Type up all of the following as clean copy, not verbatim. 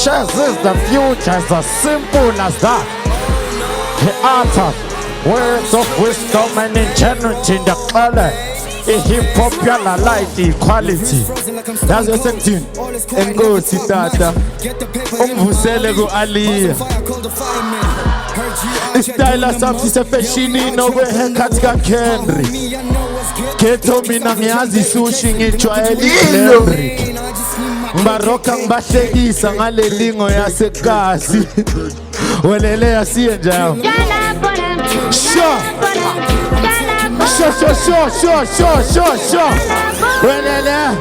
shares is the future, it's as simple as that. The art of words of wisdom and ingenuity in the color. A hip hop yalla like equality. That's what I'm saying. And go sit tata. Umvusele go Ali. Style of something is a fashini no way haircut can Henry. Keto mina ngiyazi sushi ngijwayele Henry. Baroka ngibashekisa ngale lingo yasegazi. Welele yasiye njalo. Sure. Welele.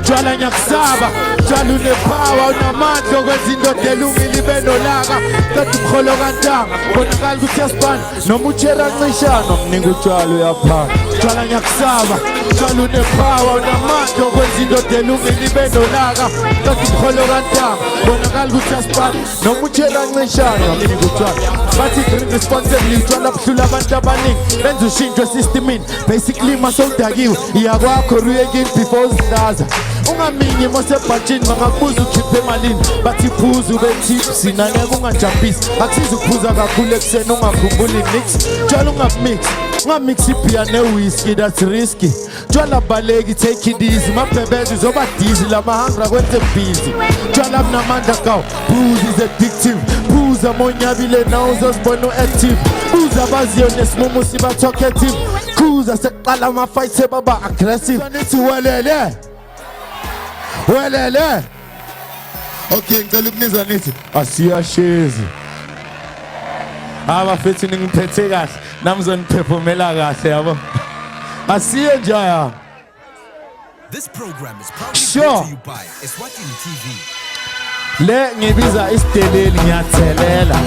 Jwala nyakusaba, jwala unepower, unamandla kwezinto delungile ibe nolaka. Kathi umkholo kantanga, bonakala ukuthi yasibani. Noma utshera ncishana, mninga utshwala uyaphana. Jwala nyakusaba, jwala unepower, unamandla kwezinto delungile ibe nolaka. Kathi umkholo kantanga, bonakala ukuthi yasibani. Noma utshera ncishana, mninga utshwala. Bathi drink responsibly, utshwala buhlula abantu abaningi. Benza ushintsho esystemini, basically masowudakiwe. Iyakwakho ruyekini before uzihlaza. Ungaminye mosebhatshini bangakubuza ukhiphe emalini bathi phuza ube tipsy nangeke ungajampisi akusiza ukuphuza kakhulu ekuseni ungakhumbuli mix tshwala ungamix ibhiya ne-whisky that's risky tshwala baleki take it easy mabhebezi zoba dizzy lama-100 kwenze busy tshwala bunamandla kawo booze is addictive phuza monyabile nawo uzozibona u-active buza abaziyo nesimumu siba-talkative khuza sekuqala ama-fight sebaba aggressive nithi welele. Welele. Okay, ngicela ukunizwa nithi asiyashezi. Abafethu ningiphethe kahle, namzoniphephumela kahle yabo. Asiye njaya. This program is proudly brought to you by Eswatini TV. Le ngibiza isideleli ngiyathelela.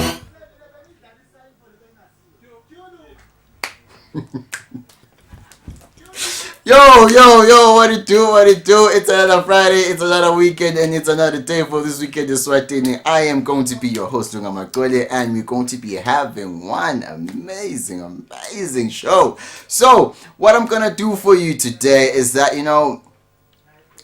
Yo, what it do? It's another Friday, it's another weekend, and it's another day for this weekend Eswatini. I am going to be your host, Dungamakole, and we're going to be having one amazing show. So, what I'm going to do for you today is that,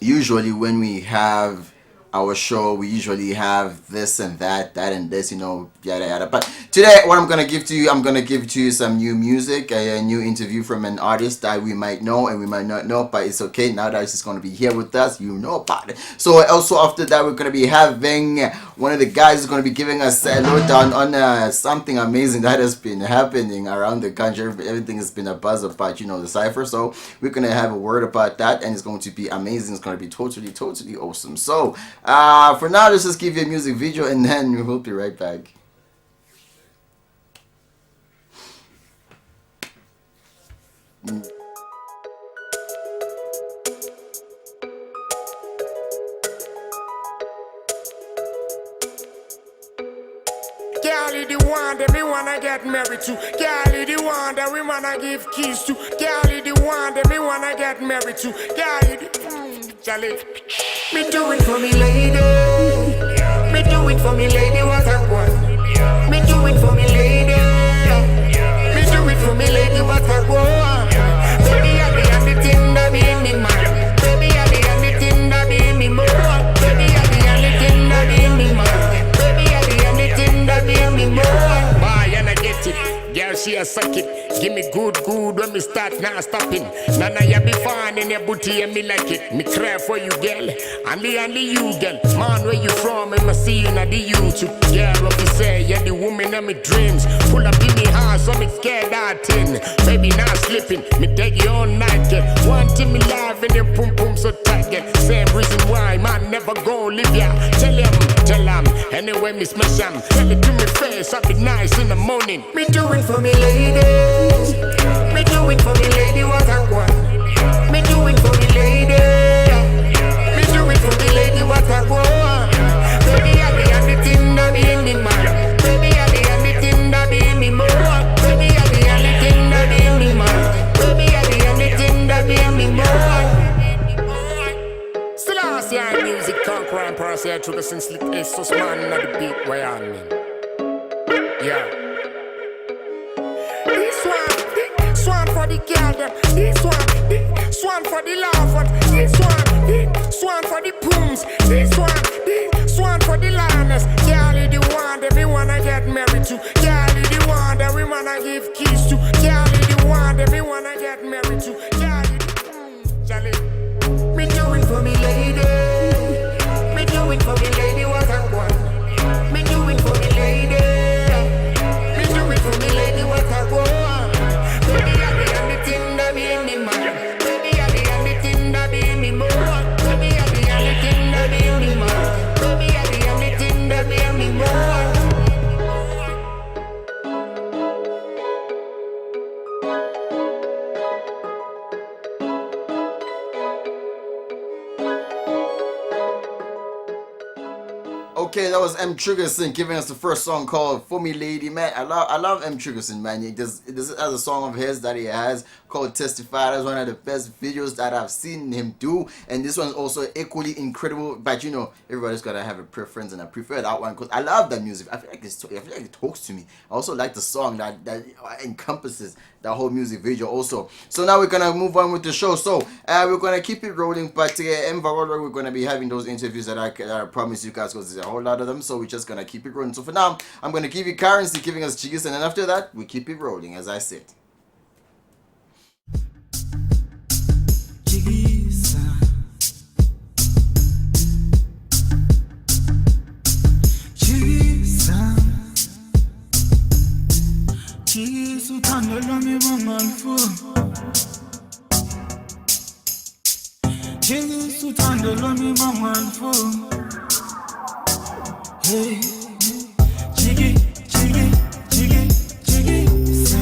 usually when we have our show, we usually have this and that and this, yada yada. But today, what I'm gonna give to you, some new music, a new interview from an artist that we might know and we might not know, but it's okay. Now that he's gonna be here with us, you know about it. So also after that, we're gonna be having one of the guys who's gonna be giving us a lowdown on something amazing that has been happening around the country. Everything has been a buzz about, the cipher. So we're gonna have a word about that, and it's going to be amazing. It's gonna be totally awesome. So for now, let's just give you a music video and then we will be right back. Girl, the one that me wanna get married to. Girl, the one that we wanna give keys to. Girl, the one that me wanna get married to. Girl, Charlie, me do it for me, lady. Me do it for me, lady. What I want. Me do it for me, lady. Me do it for me, lady. What I want. Baby, I be on the thing that be in me mind. Baby, I be on the thing that be in me mind. Baby, I be on the thing that be in me mind. Baby, I be on the thing that be in me mind. Bye, and I get it. Girl, she a suck it. Give me good when me start now stopping. Nana, you be fine in your booty and me like it. Me cry for you, girl. And me only you, girl. Man, where you from? I must see you na the YouTube. Girl, what you say? You're the woman of my dreams. Pull up in me house, so me scared that thing. Baby, not slipping. Me take you all night, girl. One thing me live and your pum pum so tight, girl. Same reason why man never go live ya. Tell him. Anyway, me smash him. Tell it to me face, I'll be nice in the morning. Me do it for me, lady. Me do it for me, lady, what I want. Me do it for me, lady. Me do it for me, lady, what I want. Baby, I be on the thing that be in me mind. Baby, I be on the thing that be in me mind. Baby, I be on the thing that be in me mind. Baby, I be on the thing that be in me mind. Still I see our music conquer and pass here through the sin slick Jesus man at the beat where I mean. Yeah. This one for the girl, this one for the love, this one This one for the pooms. This one for the liners. Girl, you the one that me wanna get married to. Girl, you the one that we wanna give keys to. Girl, you the one that me wanna get married to. Girl, you the Charlie. Me do it for me lady. Me do it for me lady. What I want. Me do it for me lady. Me do it for me lady. What I want. Baby, I be on the thing that be in me mind. Baby, I be on the thing that be in me more. Baby, I be on the thing that be in me mind. Baby, I be on the thing that be in me more. Okay, that was M. Triggerson giving us the first song called For Me Lady, man. I love M. Triggerson, man. This has a song of his that he has called Testify. That's one of the best videos that I've seen him do. And this one's also equally incredible. But you know, everybody's got to have a preference, and I prefer that one because I love that music. I feel like it talks to me. I also like the song that encompasses that whole music video also. So now we're going to move on with the show. So we're going to keep it rolling. But in Varroa, we're going to be having those interviews that I promise you guys because there's a whole lot of them. So we're just going to keep it rolling. So for now, I'm going to give you Currency giving us Chigis. And then after that, we keep it rolling, as I said. Chigisa. Chigisa. Chigisa uthando lwami bangalfu. Chigisa uthando lwami bangalfu. Hey, Chigi, Chigi, Chigi, Chigisa.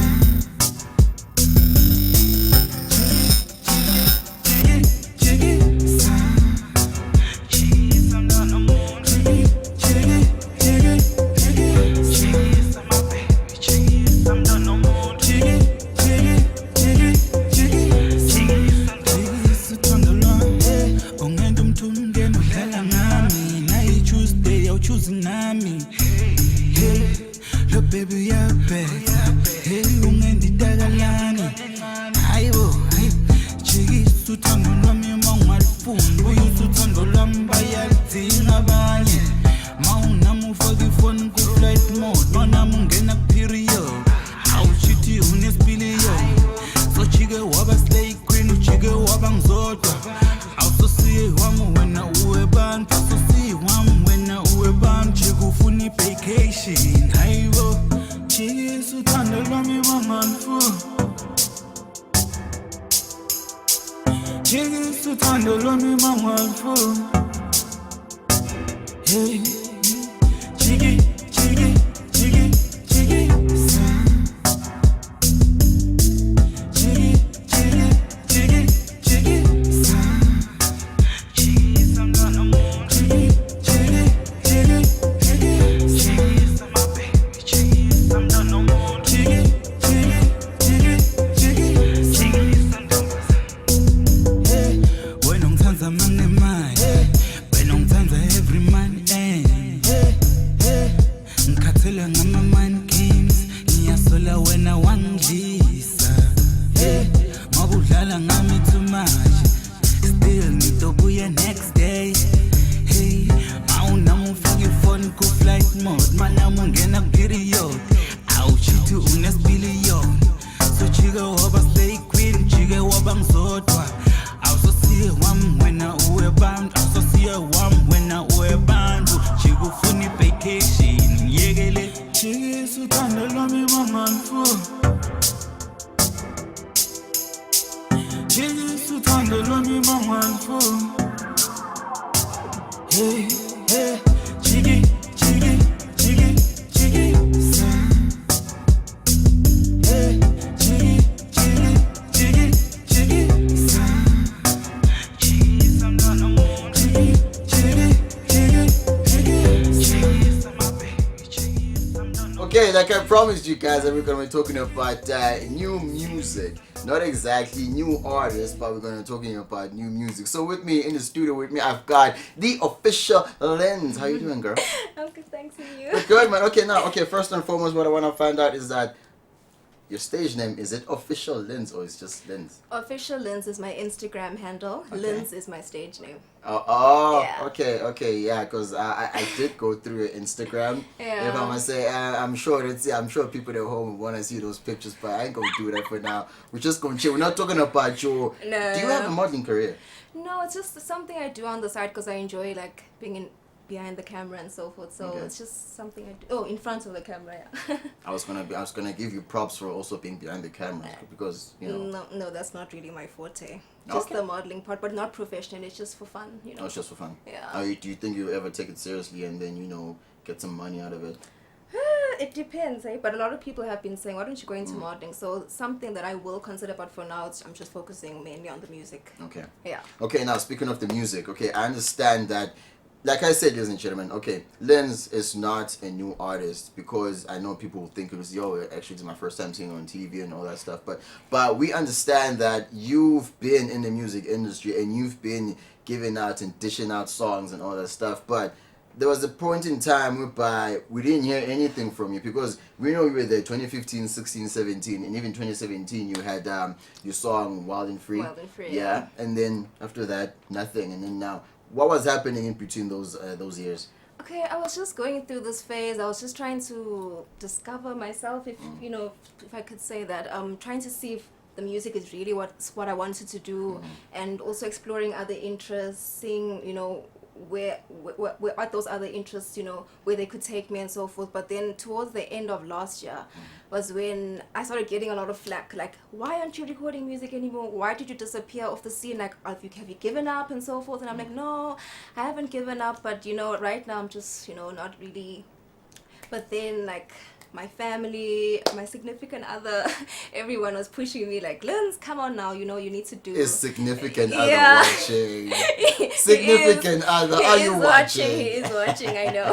Like I promised you guys that we're going to be talking about new music. Not exactly new artists, but we're going to be talking about new music. So with me in the studio with me, I've got the official Lens. How you doing, girl? I'm good, thanks, and you? Good, man. Okay, first and foremost, what I want to find out is that your stage name, is it official Lens or it's just Lens? Official Lens is my Instagram handle. Okay. Lens is my stage name. Oh, Yeah. okay, yeah, because I did go through your Instagram. Yeah. If I must say, I'm sure people at home want to see those pictures, but I ain't gonna do that for now. We're just gonna chill. We're not talking about your. No. Do you have a modeling career? No, it's just something I do on the side because I enjoy like being behind the camera and so forth. So Okay. it's just something I do. Oh, in front of the camera, yeah. I was gonna give you props for also being behind the camera because you know. No, that's not really my forte. Just Okay. the modeling part, but not professional. It's just for fun, you Oh, know. it's just for fun. Yeah. Do you think you'll ever take it seriously and then get some money out of it? It depends, eh? But a lot of people have been saying, why don't you go into modeling? So something that I will consider, but for now, I'm just focusing mainly on the music. Okay. Yeah. Okay, now speaking of the music, okay, I understand that, like I said, ladies and gentlemen, okay, Lens is not a new artist because I know people think it was, actually it's my first time seeing her on TV and all that stuff, but we understand that you've been in the music industry and you've been giving out and dishing out songs and all that stuff, but there was a point in time whereby we didn't hear anything from you because we know you were there 2015, 16, 17, and even 2017 you had your song Wild and Free. Wild and Free, Yeah, yeah. and then after that, nothing. And then now, what was happening in between those years? Okay, I was just going through this phase. I was just trying to discover myself, if if I could say that. Trying to see if the music is really what I wanted to do, and also exploring other interests, seeing where what those other interests, where they could take me and so forth. But then towards the end of last year was when I started getting a lot of flack, like, why aren't you recording music anymore? Why did you disappear off the scene? Like, have you given up and so forth? And I'm like, no, I haven't given up, but right now I'm just not really. But then like my family, my significant other, everyone was pushing me like, Lens, come on now, you need to do. Is significant other Yeah. watching? Significant other, are you watching? He is watching, I know.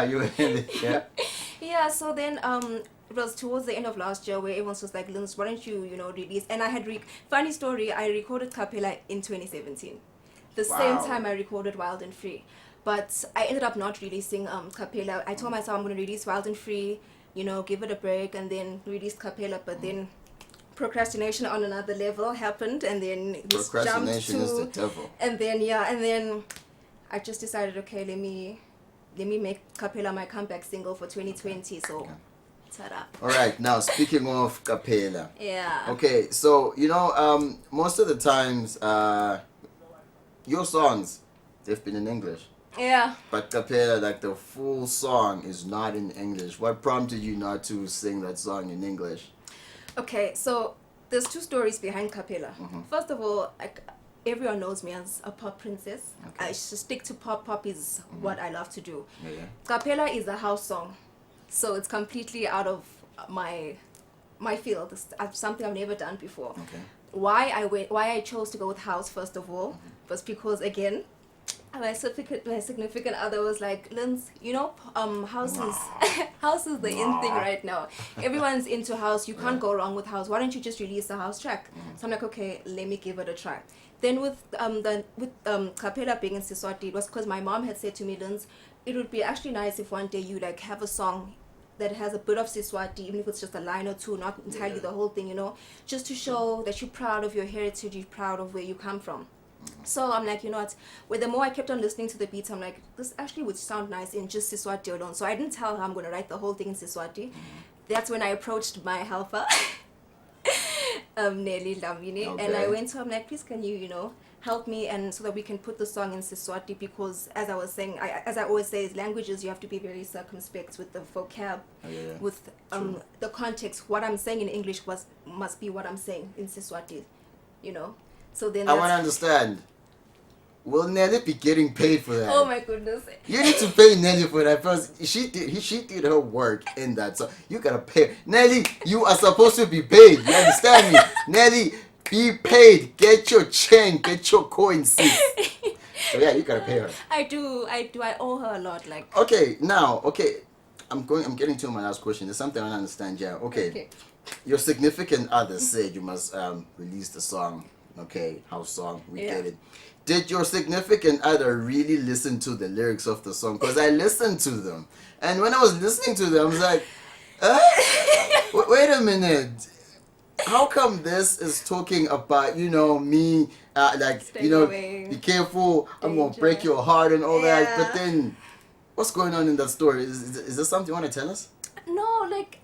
You in it, yeah. Yeah, so then it was towards the end of last year where everyone's just like, Lens, why don't you release? And I had funny story, I recorded Capella in 2017, the same Wow. time I recorded Wild and Free. But I ended up not releasing Capella. I told myself I'm going to release Wild and Free, give it a break, and then release Capella. But then procrastination on another level happened, and then this jumped Procrastination to, is the devil. and then I just decided, okay, let me make Capella my comeback single for 2020. So, Okay. ta-da. All right, now speaking of Capella. Yeah. Okay, so most of the times, your songs, they've been in English. Yeah. But Capella, like the full song, is not in English. What prompted you not to sing that song in English? Okay, so there's two stories behind Capella. First of all, everyone knows me as a pop princess. Okay. I should stick to pop. Pop is what I love to do. Yeah. Capella is a house song, so it's completely out of my field. It's something I've never done before. Okay. Why I chose to go with house first of all was because, again, my significant other was like, Lens, house is the in thing right now. Everyone's into house. You can't go wrong with house. Why don't you just release a house track? So I'm like, okay, let me give it a try. Then with Capella being in Siswati, it was because my mom had said to me, Lens, it would be actually nice if one day you like have a song that has a bit of Siswati, even if it's just a line or two, not entirely the whole thing, just to show that you're proud of your heritage, you're proud of where you come from. So I'm like, what? Well, the more I kept on listening to the beats, I'm like, this actually would sound nice in just Siswati alone. So I didn't tell her I'm going to write the whole thing in Siswati. That's when I approached my helper, Nelly Lamini, and I Okay. went to her, I'm like, please can you, help me, and so that we can put the song in Siswati, because as I was saying, as I always say, languages, you have to be very circumspect with the vocab, with the context. What I'm saying in English must be what I'm saying in Siswati, So then I want to understand. Will Nelly be getting paid for that? Oh my goodness. You need to pay Nelly for that first. She did her work in that, so you gotta pay Nelly. You are supposed to be paid. You understand me, Nelly? Be paid. Get your chain. Get your coins. Sis. So yeah, you gotta pay her. I do. I owe her a lot. Like. Okay, I'm getting to my last question. There's something I don't understand. Yeah. Okay. Your significant other said you must release the song. Okay, house song. We get it. Did your significant other really listen to the lyrics of the song? Because I listened to them, and when I was listening to them, I was like, Wait a minute. How come this is talking about, me, Stay away. be careful, I'm going to Danger. break your heart and all that. Yeah. But then, what's going on in that story? Is there something you want to tell us? No, like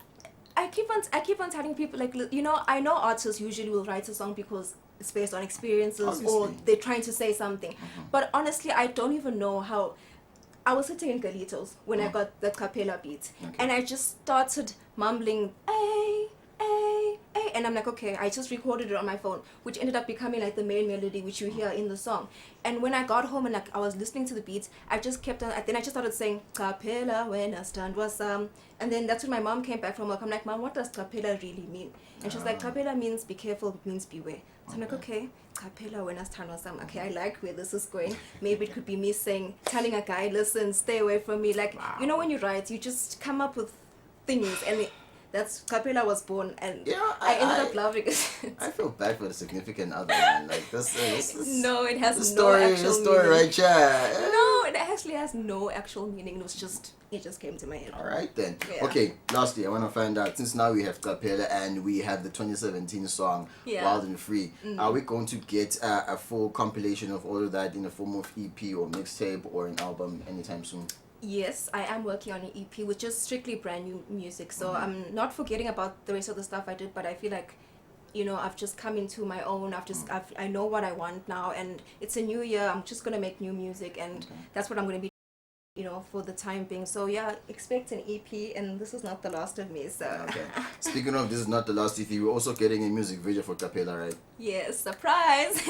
I keep on telling people, like, I know artists usually will write a song because it's based on experiences or Obviously. they're trying to say something. But honestly, I don't even know how. I was sitting in Galitos when I got the cappella beat, and I just started mumbling, "Ay, ay, ay," and I'm like, okay, I just recorded it on my phone, which ended up becoming like the main melody which you hear in the song. And when I got home and like I was listening to the beats, I just kept on. Then I just started saying cappella when I stand was and then that's when my mom came back from work. I'm like, Mom, what does cappella really mean? And she's like, cappella means be careful, means beware. So I'm like, okay, cappella when I stand was okay, I like where this is going. Maybe it could be me saying, telling a guy, listen, stay away from me. Like, when you write, you just come up with things, and that's cappella was born, and I ended up loving it. I feel bad for the significant other, man. Like, this No, it has the no story, actual the story meaning. right here. No, it actually has no actual meaning. It just came to my head. All right then. Yeah. Okay. Lastly, I want to find out, since now we have Capella and we have the 2017 song Yeah. Wild and Free. Are we going to get a full compilation of all of that in the form of EP or mixtape or an album anytime soon? Yes, I am working on an EP, which is strictly brand new music. So I'm not forgetting about the rest of the stuff I did, but I feel like, I've just come into my own. I know what I want now, and it's a new year. I'm just gonna make new music, and that's what I'm gonna be, for the time being. So yeah, expect an EP, and this is not the last of me. So Okay. Speaking of, this is not the last EP. We're also getting a music video for Capella, right? yes, surprise.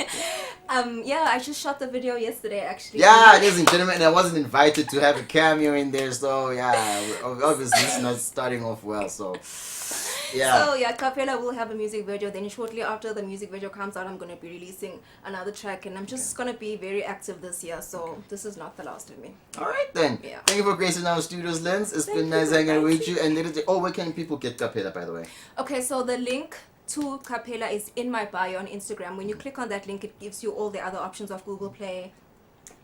Yeah, I just shot the video yesterday, actually. Yeah, ladies and gentlemen, I wasn't invited to have a cameo in there, so yeah, obviously it's not starting off well, so yeah. So yeah, Capella will have a music video. Then shortly after the music video comes out, I'm gonna be releasing another track, and I'm just gonna be very active this year. So this is not the last of me. All right then. Yeah. Thank you for gracing our studios, Lens. It's Thank been you nice for hanging out with inviting you. And where can people get Capella, by the way? Okay, so the link to Capella is in my bio on Instagram. When you click on that link, it gives you all the other options of Google Play,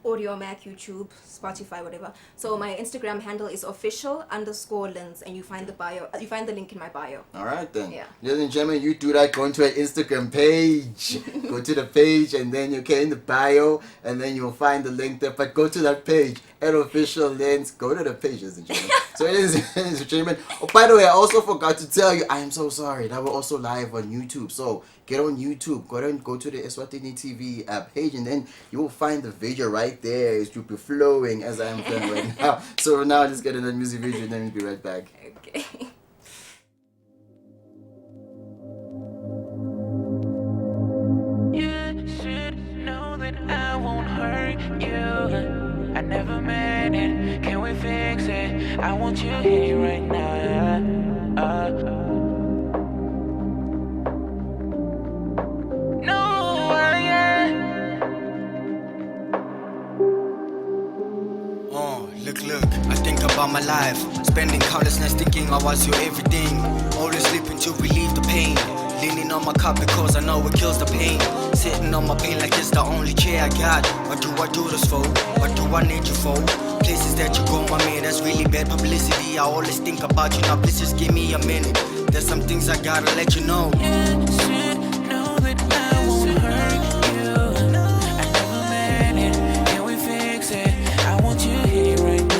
Audio Mac, YouTube, Spotify, whatever. So my Instagram handle is official_lens, and you find the link in my bio. All right then. Yeah. Ladies and gentlemen, you do that. Go into an Instagram page. Go to the page, and then you get in the bio, and then you'll find the link there. But go to that page at Official Lens. Go to the page, ladies and gentlemen. So, ladies and gentlemen. Oh, by the way, I also forgot to tell you, I am so sorry that we're also live on YouTube. So get on YouTube. Go to the Eswatini TV page, and then you will find the video right there. It should be flowing as I am filming right now. So now let's get in the music video, and then we'll be right back. Okay. You should know that I won't hurt you. I never meant it. Can we fix it? I want you here right now. No, yeah. Look, I think about my life. Spending countless nights thinking I was your everything. Always sleeping to relieve the pain. Leaning on my cup because I know it kills the pain. Sitting on my pain like it's the only chair I got. What do I do this for? What do I need you for? Places that you go, my man, that's really bad publicity. I always think about you, now please just give me a minute. There's some things I gotta let you know. You should know that I won't hurt you. I never meant it. Can we fix it? I want you here right now.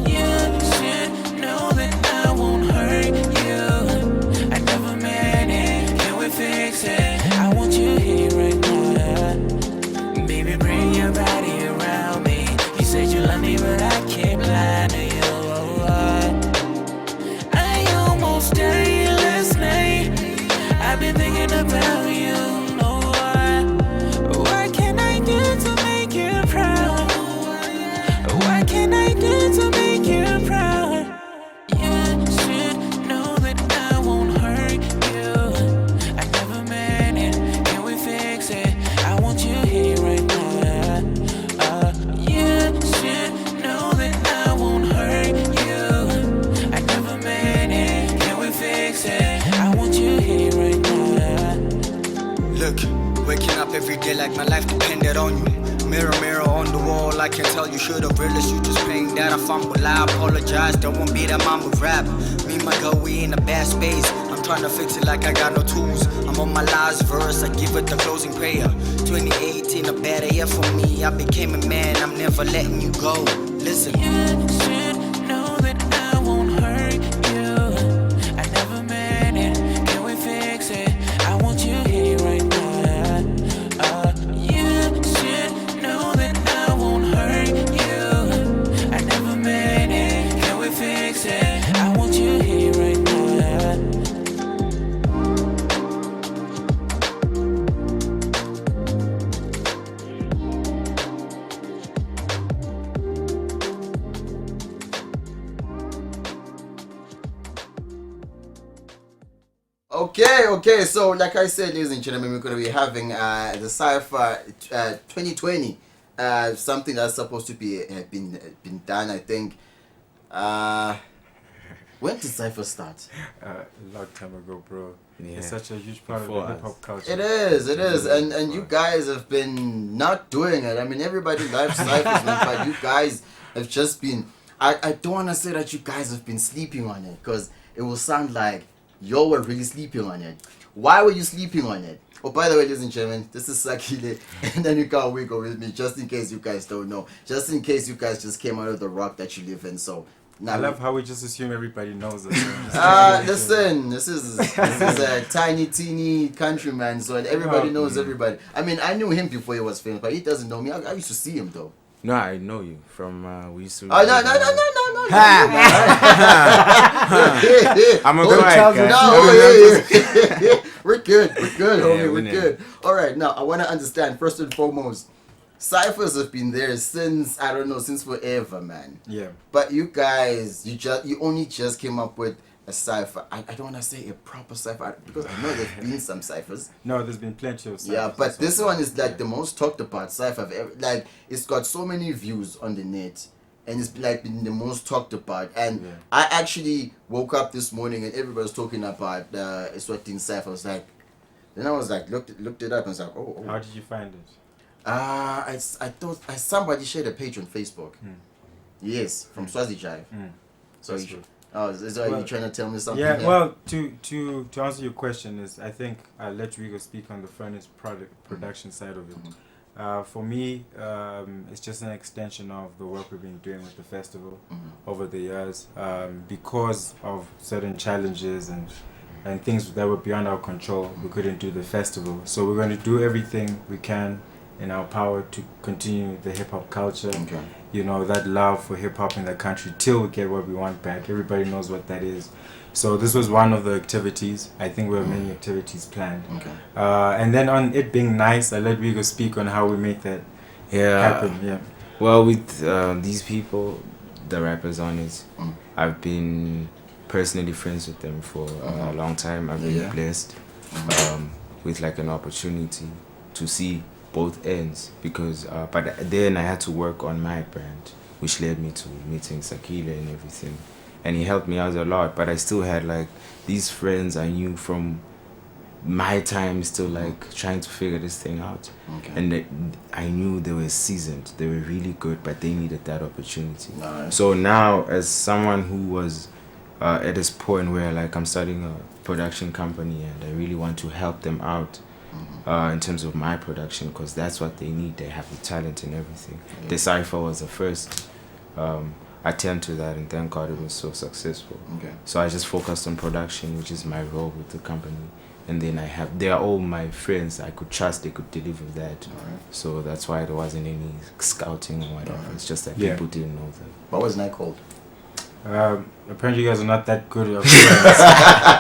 You should know that I won't hurt you. I never meant it. Can we fix it? I want you here right now. Baby, bring your body around me. You said you love me, but I can't lie to you. I almost died last night. I've been thinking about you. No, what can I do to make you proud? What can I do to make you proud? You should know that I won't hurt you. I never meant it. Can we fix it? I want you here right now. You should know that I won't hurt you. I never meant it. Can we fix it? I want you here right now. Look, waking up every day like my life depended on you. Mirror, mirror on the wall, I can tell you should've realized you just playing that I fumble. I apologize, don't want be that mama rap. Me and my girl, we in a bad space. I'm trying to fix it like I got no tools. I'm on my last verse, I give it the closing prayer. 2018, a better year for me. I became a man, I'm never letting you go. Listen. You should know that I won't hurt you. I never meant it. Can we fix it? I want you here right now. You should know that I won't hurt you. I never meant it. Can we fix it? I want you here right now. Okay, so like I said, ladies and gentlemen, we're going to be having the Cypher 2020, something that's supposed to be been done, I think. When did Cypher start? A long time ago, bro. Yeah. It's such a huge part of the hip-hop culture. It is, and you guys have been not doing it. I mean, everybody loves Cyphers, man, but you guys have just been, I don't want to say that you guys have been sleeping on it, because it will sound like you were really sleeping on it. Why were you sleeping on it? Oh, by the way, ladies and gentlemen, this is Sakile, and then you can't wiggle with me, just in case you guys don't know. Just in case you guys just came out of the rock that you live in, so... Now, I love how we just assume everybody knows us. Listen, this is a tiny, teeny countryman, so everybody knows everybody. I mean, I knew him before he was famous, but he doesn't know me. I used to see him, though. No, I know you from we used to. Oh, no. I'm a quiet guy. No, we're good, homie, we're winning. good. All right, now I want to understand first and foremost. Cyphers have been there since I don't know, since forever, man. Yeah. But you guys, you only just came up with a cipher. I don't want to say a proper cipher because I know there've been some ciphers. No, there's been plenty of ciphers. Yeah, but this one is like the most talked about cipher I've ever. Like it's got so many views on the net, and it's like been the most talked about. And I actually woke up this morning and everybody was talking about Eswatini cipher. I was like, then I was like looked it up and was like, oh. How did you find it? I thought somebody shared a page on Facebook. Yes, from Swazi Jive. So That's good. is that you trying to tell me something? Yeah, here? well, to answer your question is, I think I'll let Rigo speak on the furnace production side of it. For me, it's just an extension of the work we've been doing with the festival over the years. Because of certain challenges and things that were beyond our control, we couldn't do the festival. So we're going to do everything we can in our power to continue the hip-hop culture. Okay. You know, that love for hip-hop in the country till we get what we want back. Everybody knows what that is. So this was one of the activities. I think we have many activities planned. Okay. And then on it being nice, I let Rigo speak on how we make that happen. Yeah. Well, with these people, the rappers on it, I've been personally friends with them for a long time. I've been blessed with like an opportunity to see both ends, because but then I had to work on my brand, which led me to meeting Sakile and everything, and he helped me out a lot. But I still had like these friends I knew from my time, still like trying to figure this thing out. And I knew they were seasoned, they were really good, but they needed that opportunity. So now, as someone who was at this point where like I'm starting a production company and I really want to help them out in terms of my production, because that's what they need. They have the talent and everything. The Cypher was the first attempt to that, and thank God it was so successful. So I just focused on production, which is my role with the company, and then they are all my friends. I could trust they could deliver that. So that's why there wasn't any scouting or whatever. It's just that people didn't know that. What was Night called? Apparently you guys are not that good of friends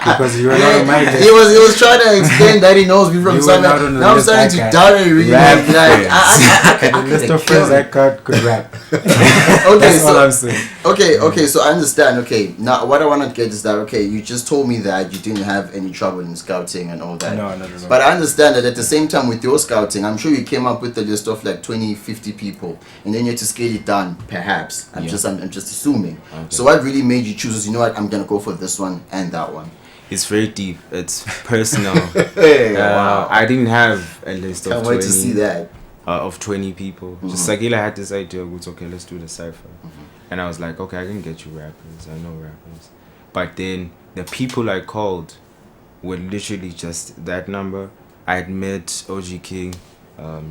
because you were not on my list. He was trying to explain that he knows me from somewhere. Now I'm starting to doubt it. Really, the list of friends I could rap. That's all I'm saying. Okay, so I understand. Okay, now what I want to get is that, okay, you just told me that you didn't have any trouble in scouting and all that. No. But I understand that at the same time with your scouting, I'm sure you came up with a list of like 20, 50 people, and then you had to scale it down, perhaps. I'm just assuming. So what really made you choose, you know what, I'm gonna go for this one and that one? It's very deep. It's personal. Wow. I didn't have a list of 20. Can't wait to see that. of 20 people. Just Sakila had this idea, okay, let's do the cypher. And I was like, okay, I can get you rappers. I know rappers. But then the people I called were literally just that number. I had met OG King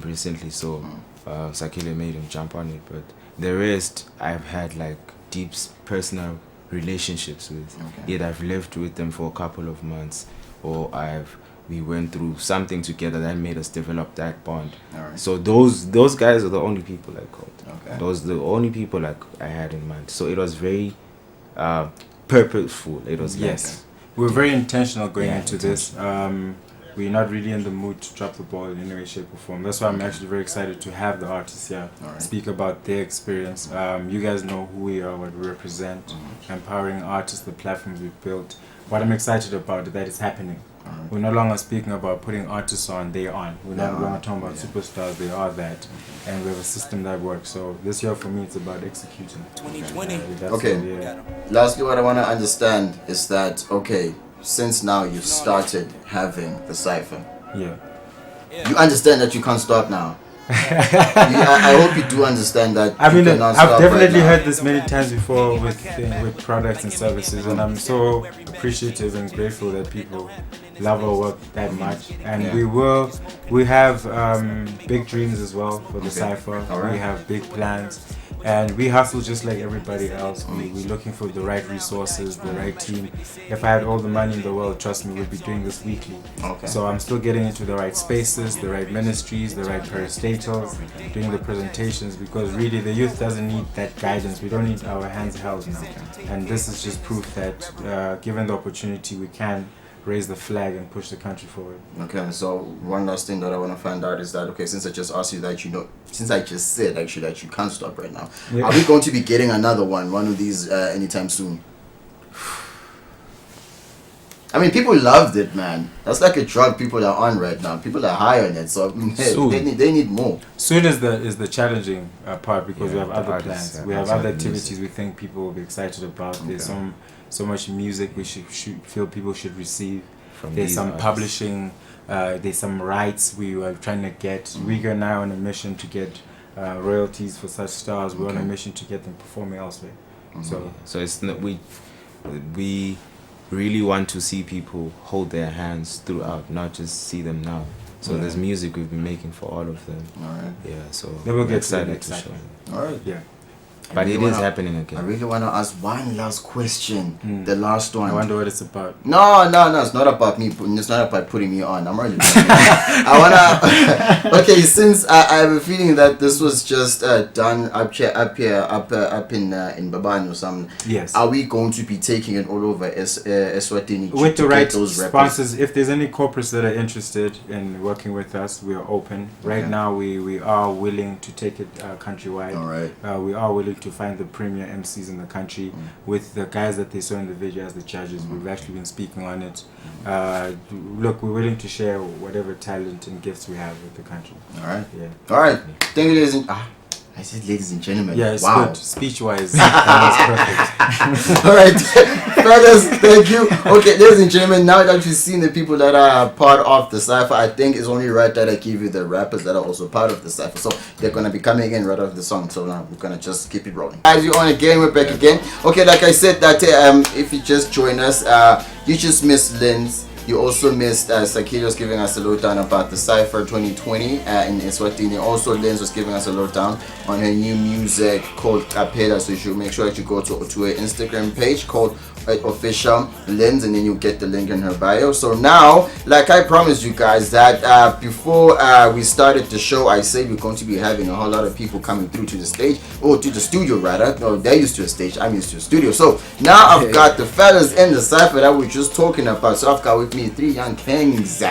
recently, so Sakila made him jump on it. But the rest, I've had like deep personal relationships with. Either I've lived with them for a couple of months, or we went through something together that made us develop that bond. So those guys are the only people I called. Those are the only people like I had in mind. So it was very purposeful. It was we're very intentional going into this. We're not really in the mood to drop the ball in any way, shape or form. That's why I'm actually very excited to have the artists here speak about their experience. You guys know who we are, what we represent, empowering artists, the platforms we've built. What I'm excited about is that it's happening. We're no longer speaking about putting artists on, they're on. We're not longer talking about superstars, they are that. And we have a system that works. So this year for me, it's about executing. 2020. Okay. Lastly, what I want to understand is that, okay, since now you've started having the cypher, you understand that you can't stop now. I hope you do understand that. I mean, I've definitely heard this many times before with products and services, and I'm so appreciative and grateful that people love our work that much. And we have big dreams as well for the cypher. We have big plans. And we hustle just like everybody else. We're looking for the right resources, the right team. If I had all the money in the world, trust me, we'd be doing this weekly. So I'm still getting into the right spaces, the right ministries, the right parastatals, doing the presentations, because really the youth doesn't need that guidance. We don't need our hands held now. And this is just proof that given the opportunity, we can raise the flag and push the country forward. Okay, so one last thing that I want to find out is that, okay, since I just asked you that, since I just said actually that you can't stop right now, are we going to be getting another one of these anytime soon? I mean, people loved it, man. That's like a drug people are on right now. People are high on it, so they need more. Soon is the challenging part, because we have other plans. We have other activities we think people will be excited about. There's so much music we should feel people should receive. There's some artists. Publishing, there's some rights we are trying to get. We're now on a mission to get royalties for such stars. We're on a mission to get them performing elsewhere. So it's not, we really want to see people hold their hands throughout, not just see them now. So there's music we've been making for all of them. So they will get excited to show. But it is happening again. I really want to ask one last question. The last one. I wonder what it's about. No, it's not about me. It's not about putting me on. I'm already I wanna. Okay, since I have a feeling that this was just done up in Babani or something. Yes. Are we going to be taking it all over Eswatini with the right sponsors? If there's any corporates that are interested in working with us, we are open. Right now, we are willing to take it countrywide. All right. We are willing to find the premier MCs in the country with the guys that they saw in the video as the judges. We've actually been speaking on it. Look, we're willing to share whatever talent and gifts we have with the country. All right. All right. Thank you, ladies and I said ladies and gentlemen. Yeah, it's good. Speech-wise, that was perfect. All right. Fellas, thank you. Okay, ladies and gentlemen, now that you've seen the people that are part of the cypher, I think it's only right that I give you the rappers that are also part of the cypher. So they're going to be coming in right after the song. So now we're going to just keep it rolling. Guys, you're on again. We're back again. Okay, like I said, that if you just join us, you just missed Lynn's. You also missed Sakilos giving us a lowdown about the Cypher 2020 in Eswatini. Also, Lens was giving us a lowdown on her new music called Capella. So you should make sure that you go to her Instagram page called official Lens, and then you get the link in her bio. So now, like I promised you guys that before we started the show, I said we're going to be having a whole lot of people coming through to the stage, or to the studio rather. No, they're used to a stage, I'm used to a studio. So now I've got the fellas in the cypher that we're just talking about. So I've got with me 3 young kings.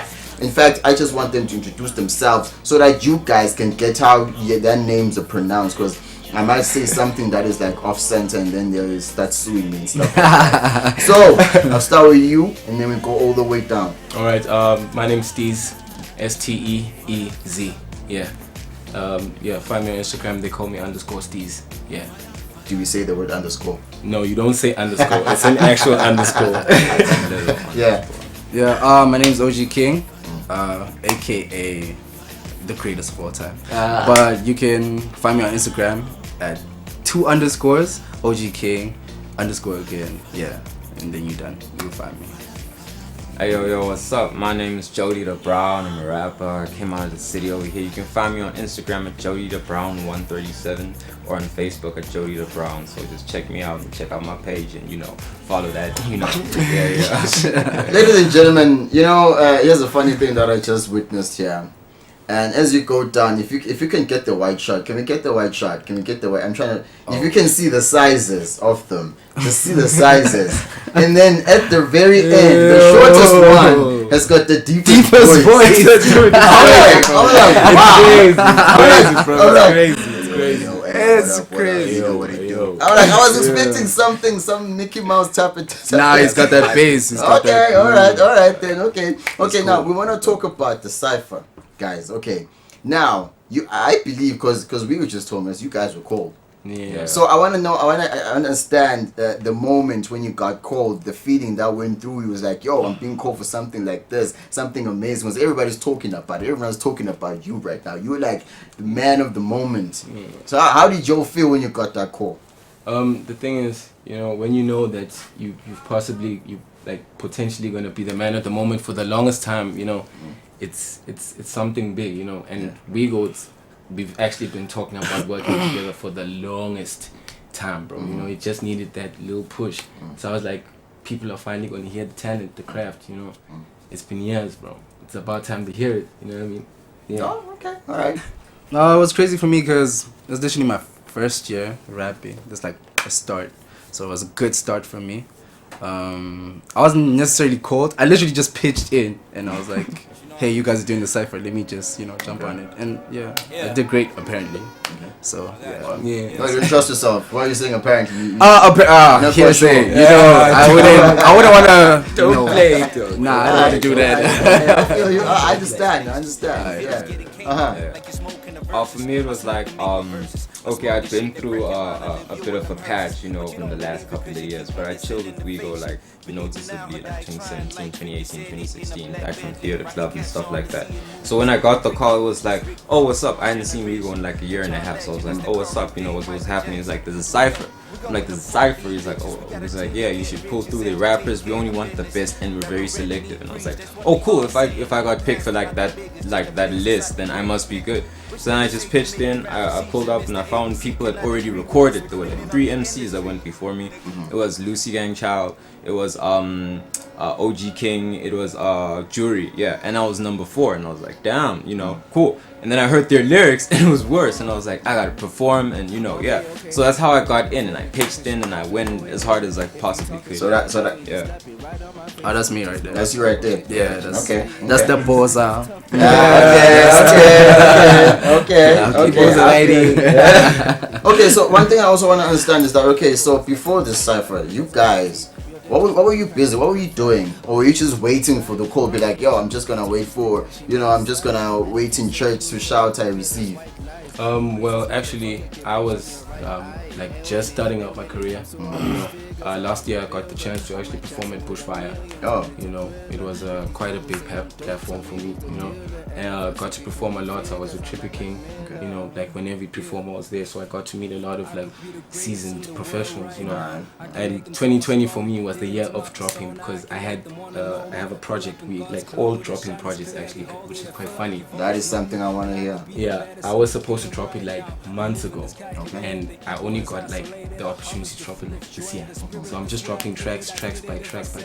In fact, I just want them to introduce themselves so that you guys can get how their names are pronounced, because I might say something that is like off center and then they'll start suing me and stuff like that. So I'll start with you and then we go all the way down. Alright, my name's Steez, Steez. Yeah. Find me on Instagram, they call me _Steez. Yeah. Do we say the word underscore? No, you don't say underscore. It's an actual underscore. Yeah. My name's OG King, aka the greatest of all time. But you can find me on Instagram at 2_ OGK_again. Yeah, and then you're done. You'll find me. Hey yo, what's up? My name is Jody the Brown. I'm a rapper. I came out of the city over here. You can find me on Instagram at Jody the Brown 137 or on Facebook at Jody the Brown. So just check me out and check out my page and follow that. Yeah. Ladies and gentlemen, here's a funny thing that I just witnessed here. And as you go down, if you can get the white shot, can we get the white shot? Can we get the white? I'm trying to. If you can see the sizes of them, just see the sizes, and then at the very end, the shortest one has got the deepest voice. It's crazy. I was expecting something, some Mickey Mouse type of. Nah, he's got that bass. All right then. Okay. Now we want to talk about the cipher. Guys, okay. Now, I believe, because we were just told us you guys were called. Yeah. So I want to know, I understand the moment when you got called, the feeling that went through you was like, yo, I'm being called for something like this, something amazing. Because everybody's talking about it. Everyone's talking about you right now. You're like the man of the moment. Yeah. So how did you feel when you got that call? The thing is, when you know that you potentially gonna be the man of the moment for the longest time, it's something big, and we've actually been talking about working together for the longest time, bro. It just needed that little push. So I was like, people are finally going to hear the talent, the craft, It's been years, bro. It's about time to hear it, you know what I mean? Yeah. Oh, okay, all right. No, it was crazy for me because it was literally my first year rapping. Just like a start. So it was a good start for me. I wasn't necessarily called. I literally just pitched in and I was like, hey, you guys are doing the cypher, let me just jump on it. And I did great apparently. So No, you trust yourself. What are you saying apparently? Hearsay. I wouldn't want to. Don't play it though. Nah, I don't want to do that. I feel you. I understand. Yeah. For me it was like okay, I'd been through a bit of a patch, in the last couple of years, but I chilled with Wigo like noticeably like 2017, 2018, 2016, back from theater club and stuff like that. So when I got the call, it was like, oh, what's up? I hadn't seen Wigo in like a year and a half, so I was like, oh, what's up? What was happening? He's like, there's a cipher. I'm like, there's a cipher. He's like, yeah, you should pull through the rappers. We only want the best, and we're very selective. And I was like, oh, cool. If I got picked for like that list, then I must be good. So then I just pitched in. I pulled up and I found people had already recorded. There were like 3 MCs that went before me. It was Lucy Gang Child. It was OG King. It was Jury. Yeah, and I was number 4, and I was like, damn, cool. And then I heard their lyrics, and it was worse. And I was like, I gotta perform, and yeah. So that's how I got in, and I pitched in, and I went as hard as I possibly could. So that, yeah. Oh, that's me right there. That's you right there. Yeah, that's okay. That's the boss out. Okay, so one thing I also want to understand is that so before this cipher, you guys, what were you busy? What were you doing? Or were you just waiting for the call? Be like, yo, I'm just gonna wait for, I'm just gonna wait in church to shout I receive. Well, actually, I was just starting out my career. Last year I got the chance to actually perform at Bushfire. Oh. It was quite a big platform for me. And I got to perform a lot. I was with Trippy King. Okay. When every performer was there, so I got to meet a lot of seasoned professionals. And 2020 for me was the year of dropping because I have a project. We all dropping projects actually, which is quite funny. That is something I want to hear. Yeah, I was supposed to drop it months ago, and I only got the opportunity to drop it this year. So I'm just dropping tracks by tracks,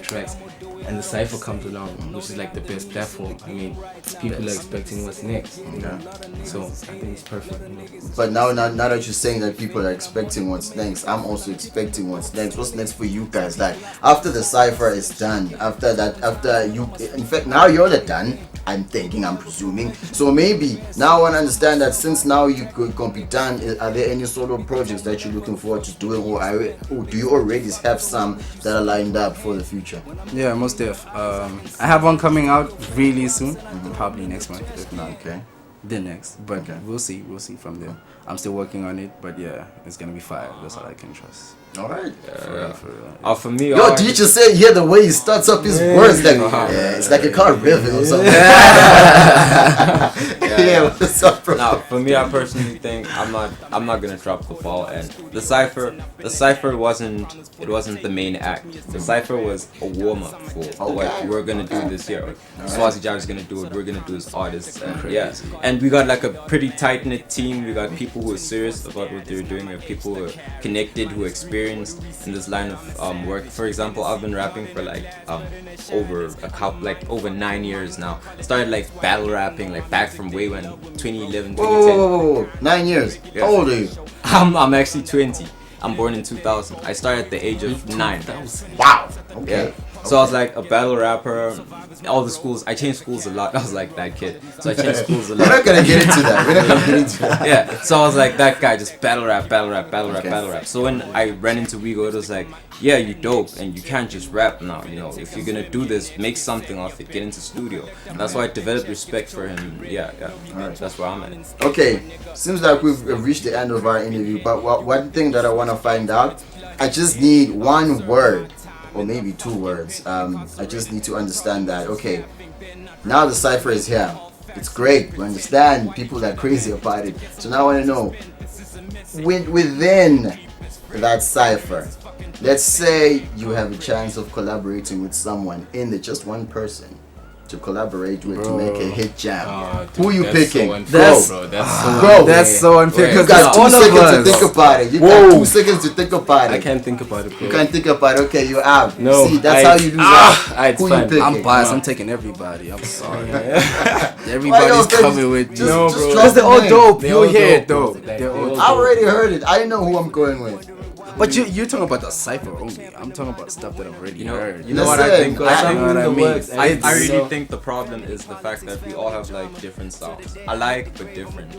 and the cipher comes along, which is the best platform. I mean, people are expecting what's next. So I think it's perfect. But now that you're saying that people are expecting what's next, I'm also expecting what's next. What's next for you guys? After the cipher is done, after you, in fact, now you're done. I'm presuming. So maybe now I want to understand that since now you could be done, are there any sort of projects that you're looking forward to doing, or do you already have some that are lined up for the future? Yeah, most def. I have one coming out really soon, probably next month, if not okay. the next. But we'll see from there. I'm still working on it, but yeah, it's gonna be fire. That's all I can trust. All right. For me, Yo, did you just say hear the way he starts up his words? Like, it's like a car riffing or something. Yeah, what's up, bro? Now, for me, I personally think I'm not gonna drop the ball. And the cipher wasn't the main act. The cipher was a warm up for what we're gonna do this year. Swazi Jar is gonna do it. We're gonna do as artists. And, yeah, and we got like a pretty tight knit team. We got people who are serious about what they're doing. We have people who are connected, who are experienced in this line of work. For example, I've been rapping for like over 9 years now. I started like battle rapping like back from way when 2011, 2010. Whoa. 9 years. Yeah. How old are you? I'm actually 20. I'm born in 2000. I started at the age of 9. Wow. Okay. Yeah. So I was like a battle rapper. All the schools, I changed schools a lot. I was like that kid. So I changed schools a lot. We're not gonna get into that. Yeah. So I was like that guy, just battle rap. So when I ran into Wigo, it was like, yeah, you dope, and you can't just rap now. You know, if you're gonna do this, make something of it. Get into studio. And that's why I developed respect for him. Yeah. Alright. That's where I'm at. Okay. Seems like we've reached the end of our interview. But one thing that I want to find out, I just need one word. Or maybe 2 words. I just need to understand that. Okay, now the cipher is here. It's great. We understand people are crazy about it. So now I want to know, within that cipher, let's say you have a chance of collaborating with someone just one person to collaborate with to make a hit jam. Who you picking? That's so unfair. You got 2 seconds to think about it. You got 2 seconds to think about it. I can't think about it, bro. You can't think about it. Okay, you have. No. See, that's how you do that. Who you picking? I'm biased. I'm taking everybody. I'm sorry. Everybody's coming with you. No, bro. Because they're all dope. You hear it though. I already heard it. I know who I'm going with. But you're talking about the cipher only. I'm talking about stuff that I've already heard. You know what I think? I really think the problem is the fact that we all have like different styles. Alike but different.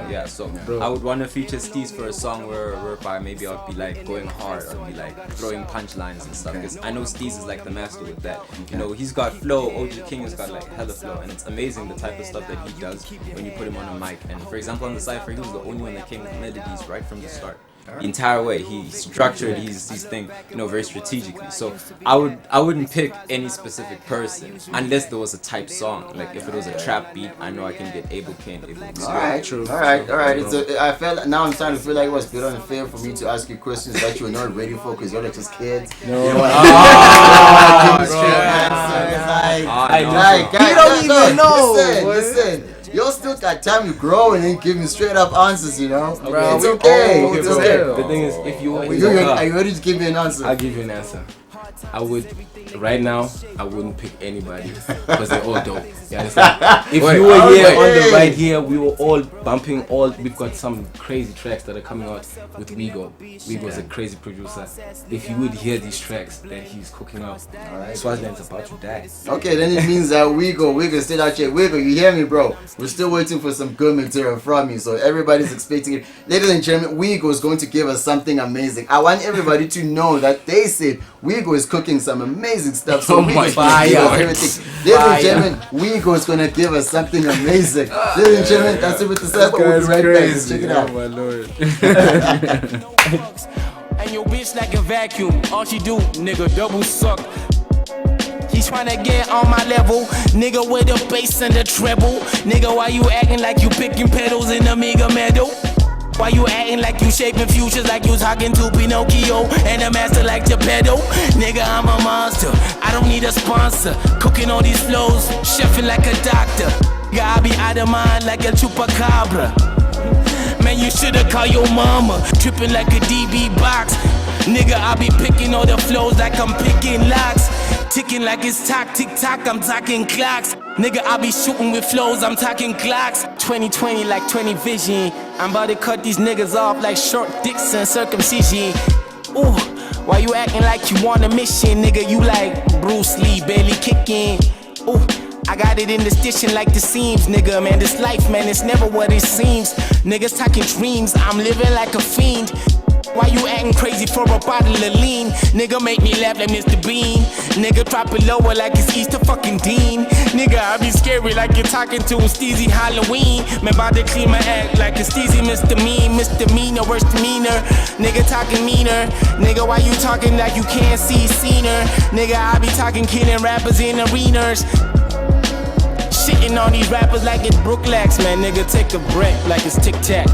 Yeah. So I would want to feature Steez for a song whereby maybe I'll be like going hard or be like throwing punchlines and stuff. Because I know Steez is like the master with that. You know, he's got flow. OG King has got like hella flow, and it's amazing the type of stuff that he does when you put him on a mic. And for example, on the cipher, he was the only one that came with melodies right from the start. The entire way he structured his thing, you know, very strategically. So I wouldn't pick any specific person unless there was a type song. Like if it was a trap beat, I know I can get Abel King. Alright. Now I'm starting to feel like it was a bit unfair for me to ask you questions that you were not ready for because you're like just kids. No. You don't even know. Listen. You still got time to grow and then give me straight up answers, you know? Bro, it's okay. It's okay. The thing is, if you are you ready to give me an answer? I'll give you an answer. I would, right now, I wouldn't pick anybody because they're all dope. You understand? If you were here on the right here, we were all bumping we've got some crazy tracks that are coming out with Wigo. Wigo's a crazy producer. If you would hear these tracks that he's cooking up, Swaziland's about to die. Okay, then it means that Wigo's still out here. Wigo, you hear me, bro? We're still waiting for some good material from you, so everybody's expecting it. Ladies and gentlemen, Wigo is going to give us something amazing. I want everybody to know that they said Wigo is cooking some amazing stuff. So Wigo's gonna give us everything. Ladies and gentlemen, Wigo is gonna give us something amazing. Ladies and gentlemen, that's it with the cyber. We'll be right back. Let's check it out. Oh my lord. And your bitch like a vacuum. All she do, nigga, double suck. She's tryna get on my level. Nigga with the bass and the treble. Nigga, why you acting like you picking pedals in a mega meadow? Why you acting like you shaping futures like you talking to Pinocchio and a master like Geppetto? Nigga, I'm a monster. I don't need a sponsor. Cooking all these flows, chefing like a doctor. Yeah, I be out of mind like a chupacabra. Man, you shoulda called your mama. Tripping like a DB box. Nigga, I be picking all the flows like I'm picking locks. Ticking like it's tick-tock, I'm talking clocks. Nigga, I be shooting with flows, I'm talking clocks. 2020 like 20 vision. I'm about to cut these niggas off like short dicks and circumcision. Ooh, why you acting like you want a mission? Nigga, you like Bruce Lee, barely kicking. Ooh, I got it in the station like the seams, nigga. Man, this life, man, it's never what it seems. Niggas talking dreams, I'm living like a fiend. Why you acting crazy for a bottle of lean? Nigga make me laugh like Mr. Bean. Nigga drop it lower like it's Easter fucking Dean. Nigga, I be scary like you're talking to a Steezy Halloween. Man, about to clean my act like a Steezy misdemeanor, worst demeanor. Nigga talking meaner. Nigga, why you talking like you can't see scener? Nigga, I be talking killing rappers in arenas. Shitting on these rappers like it's Brooklaks, man. Nigga, take a break like it's Tic Tac.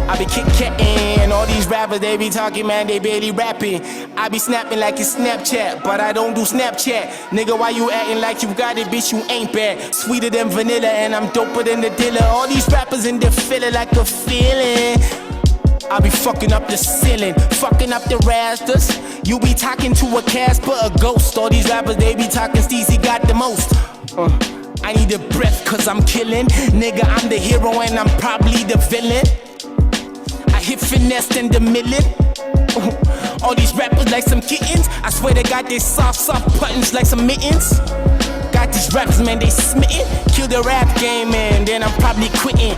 I be kick-catting, all these rappers, they be talking, man, they barely rapping. I be snapping like it's Snapchat, but I don't do Snapchat. Nigga, why you acting like you got it, bitch, you ain't bad. Sweeter than vanilla, and I'm doper than the dealer. All these rappers in the feeling like a feeling. I be fucking up the ceiling, fucking up the rafters. You be talking to a Casper, a ghost. All these rappers, they be talking, Steezy got the most. I need a breath, cause I'm killing. Nigga, I'm the hero, and I'm probably the villain. Hit finesse in the million. All these rappers like some kittens. I swear they got their soft buttons like some mittens. Got these rappers, man, they smitten. Kill the rap game, man, then I'm probably quitting.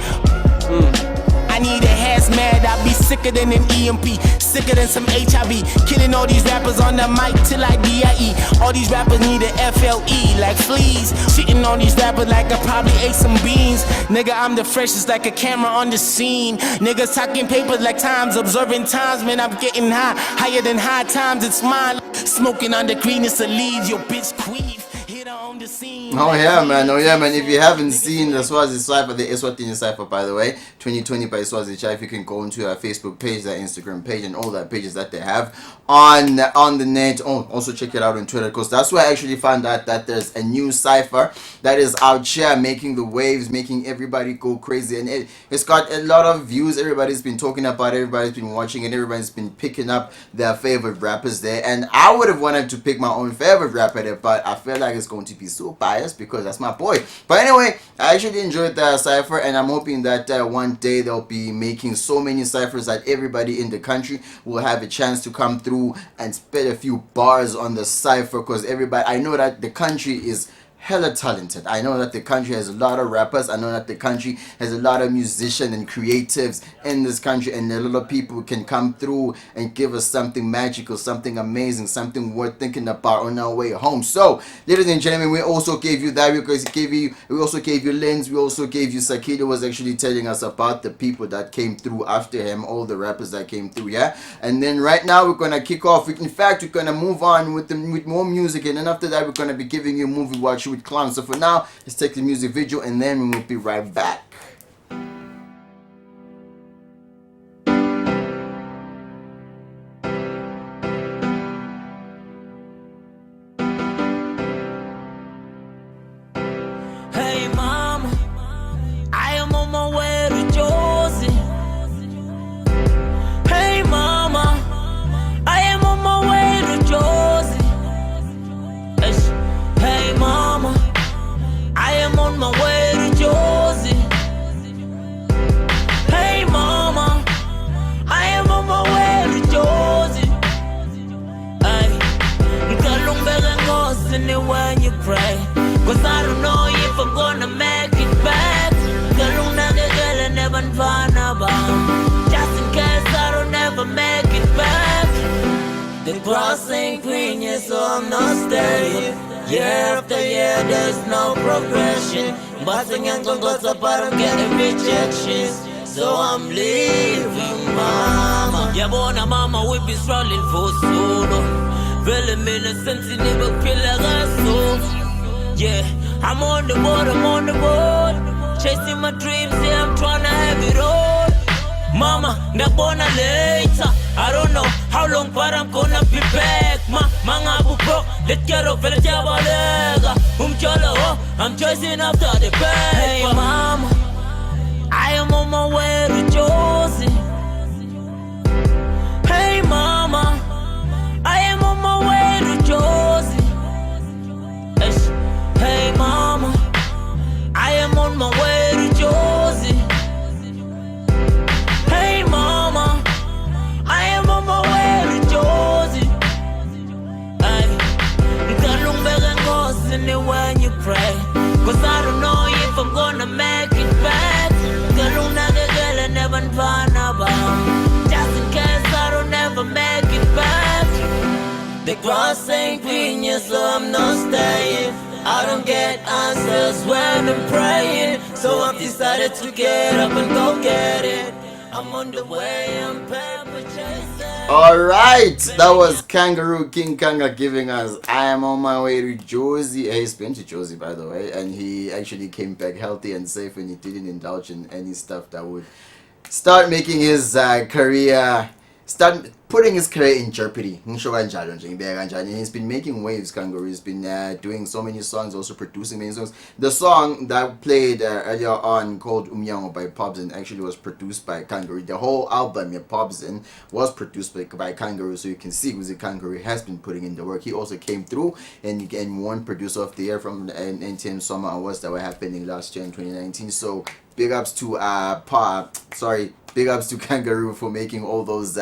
I need a hazmat, I be sicker than an EMP, sicker than some HIV. Killing all these rappers on the mic till I DIE. All these rappers need a FLE like fleas. Shitting on these rappers like I probably ate some beans. Nigga, I'm the freshest like a camera on the scene. Niggas talking papers like times, observing times. Man, I'm getting high, higher than high times, it's mine. Smoking on the greenest of leaves, your bitch queef. On the scene. Oh yeah, man. If you haven't seen the Swazi Cypher, the Eswatini Cypher, by the way, 2020 by Swazi Chief, you can go into our Facebook page, their Instagram page, and all that pages that they have on the net. Oh, also check it out on Twitter, because that's where I actually found out that there's a new cypher that is out here making the waves, making everybody go crazy, and it's got a lot of views. Everybody's been talking about it, everybody's been watching it, everybody's been picking up their favorite rappers there. And I would have wanted to pick my own favorite rapper there, but I feel like it's going to be so biased because that's my boy. But anyway, I actually enjoyed the cypher, and I'm hoping that one day they'll be making so many cyphers that everybody in the country will have a chance to come through and spit a few bars on the cypher, because everybody, I know that the country is hella talented. I know that the country has a lot of rappers. I know that the country has a lot of musicians and creatives in this country, and a lot of people can come through and give us something magical, something amazing, something worth thinking about on our way home. So, ladies and gentlemen, we also gave you that. We also gave you Lens. We also gave you Sakida was actually telling us about the people that came through after him, all the rappers that came through, yeah. And then right now we're gonna kick off. In fact, we're gonna move on with more music, and then after that we're gonna be giving you a movie watch with Clown. So for now, let's take the music video, and then we will be right back. Hey mama, I am on my way to Josie. Hey mama, I am on my way to Josie. Hey mama, I am on my way to Josie. Hey mama, I am on my way to Josie. Ay, you can look back and go sing it when you pray, 'cause I don't know if I'm gonna make it back. The look like a girl I never find about, just in case I don't ever make it back. The grass ain't green yet, so I'm not staying. Year after year, there's no progression. Busting and got up, I'm getting rejections. So I'm leaving, mama. Yeah, born a mama, we be struggling for so long. Really mean a sensitive killer, so yeah, I'm on the board, chasing my dreams, yeah, I'm trying to have it all. Mama, na born later. I don't know how long, but I'm gonna be back. Manga broke, let's get over the jabalega. I'm chasing after the bag. Hey mama, I am on my way to Josie. Hey mama, I am on my way to Josie. Hey mama, I am on my way to Josie. Hey mama, I am on my way to Josie. Ay, you can look back and go sing it when you pray, 'cause I don't know if I'm gonna make it The grass ain't green, yeah, so I'm not staying. I don't get answers when I'm praying, so I've decided to get up and go get it. I'm on the way, I'm pepper chasing. Alright, that was Kangaroo King Kanga giving us I Am On My Way to Josie. He's been to Josie, by the way, and he actually came back healthy and safe, and he didn't indulge in any stuff that would start making his career, start putting his career in jeopardy. And he's been making waves, Kangaroo. He's been doing so many songs, also producing many songs. The song that played earlier on, called Umyango by Pobsen, actually was produced by Kangaroo. The whole album, Pobsen, was produced by Kangaroo, so you can see Uzi Kangaroo has been putting in the work. He also came through and won Producer of the Year from the NTM Summer Awards that were happening last year in 2019. So big ups to big ups to Kangaroo for making all those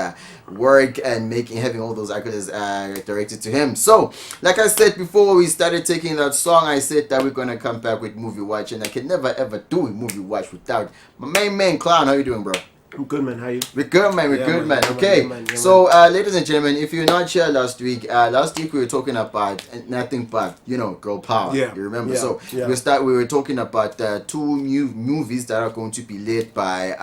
work and having all those accolades directed to him. So, like I said before we started taking that song, I said that we're gonna come back with Movie Watch, and I can never ever do a Movie Watch without my main Clown. How you doing, bro? I'm good, man. How you? We're good, man. We're good, man. Okay. So, ladies and gentlemen, if you're not here last week we were talking about nothing but, girl power. Yeah. You remember? Yeah. So, yeah. we were talking about two new movies that are going to be led by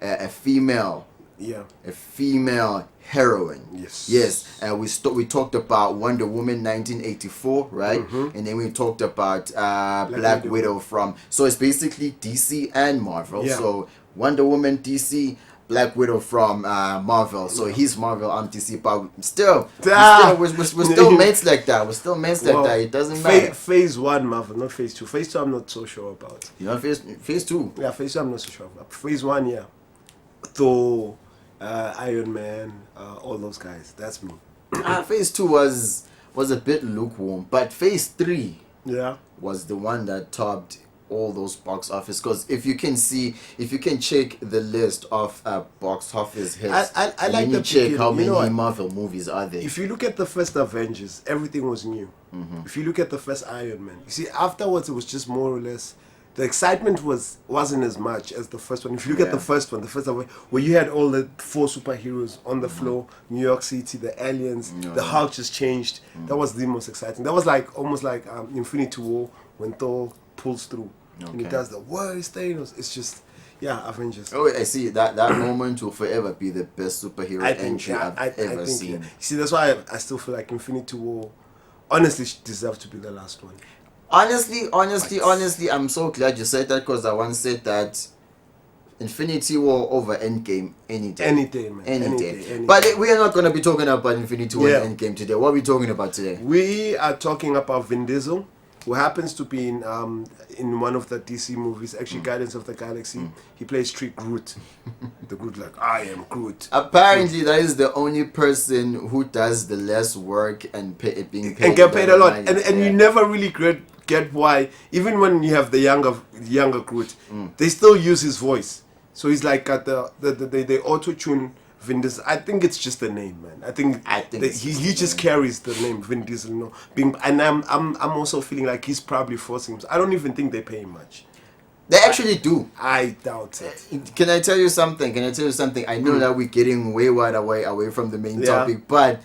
a female. Yeah. A female heroine. Yes. We talked about Wonder Woman 1984, right? Mm-hmm. And then we talked about Black Widow from. So it's basically DC and Marvel. Yeah. So Wonder Woman, DC, Black Widow from Marvel. So he's Marvel, I'm DC, but we're still mates like that. We're still mates like that. It doesn't matter. Phase 1 Marvel, not phase 2. Phase 2 I'm not so sure about. You know, phase 2? Yeah, phase 2 I'm not so sure about. Phase 1, yeah. Thor, Iron Man, all those guys. That's me. Phase 2 was a bit lukewarm, but phase 3 was the one that topped all those box office, because if you can check the list of box office hits, I like to check how many Marvel movies are there. If you look at the first Avengers, everything was new. Mm-hmm. If you look at the first Iron Man, you see afterwards it was just more or less, the excitement wasn't as much as the first one. If you look at the first one, where you had all the 4 superheroes on the floor, New York City, the aliens, the Hulk just changed. That was the most exciting. That was almost like Infinity War, when Thor pulls through. And he does the worst Thanos. It's just, Avengers. Oh, I see. That moment will forever be the best superhero entry I've ever seen. See, that's why I still feel like Infinity War honestly deserves to be the last one. Honestly, I'm so glad you said that, because I once said that Infinity War over Endgame any day. Any day, man. Any day. But we are not going to be talking about Infinity War and Endgame today. What are we talking about today? We are talking about Vin Diesel, who happens to be in one of the DC movies, actually Guardians of the Galaxy. He plays Groot. The Groot, I am Groot. Apparently, that is the only person who does the less work and being paid. And get paid a lot. And you never really get why, even when you have the younger Groot, they still use his voice. So he's like at they auto-tune Vin Diesel. I think it's just a name, man. I think he just carries the name Vin Diesel, and I'm also feeling like he's probably forcing him. I don't even think they pay him much. They actually do. I doubt it. Can I tell you something? I know that we're getting way away from the main topic, but